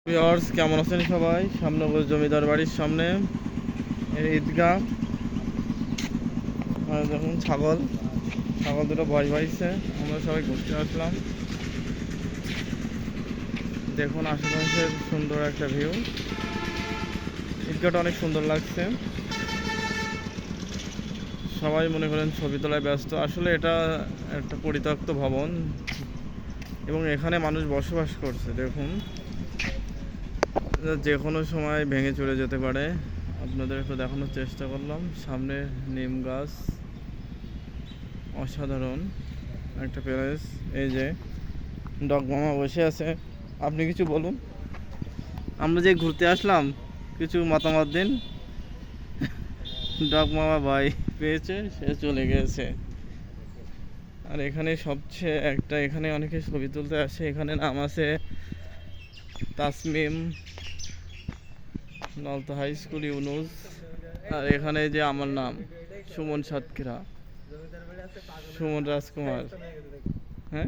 Viewers কেমন আছেন সবাই? সামনে জমিদার বাড়ির সামনে ঈদগাহ। দেখুন ছাগল দুটো ভয় পাইছে। আমরা সবাই ঘুরতে আসলাম। দেখুন আশেপাশের সুন্দর একটা ভিউ। ঈদগাহটা অনেক সুন্দর লাগছে। সবাই মনে করেন ছবি তোলায় ব্যস্ত। আসলে এটা একটা পরিত্যক্ত ভবন এবং এখানে মানুষ বসবাস করছে। দেখুন যে কোনো সময় ভেঙে চলে যেতে পারে। আপনাদের একটু দেখানোর চেষ্টা করলাম। সামনে নিম গাছ, অসাধারণ একটা প্লেস। এই যে ডগ মামা বসে আছে, আপনি কিছু বলুন। আমরা যে ঘুরতে আসলাম কিছু মতামত দিন। ডগ মামা ভাই পেয়েছে, সে চলে গেছে। আর এখানে সবচেয়ে এখানে অনেকে ছবি তুলতে আসে। এখানে নাম আছে তাসমিম, নলতা হাই স্কুল, ইউনুস। আর এখানে যে আমার নাম সুমন সাতক্ষীরা, সুমন রাজকুমার।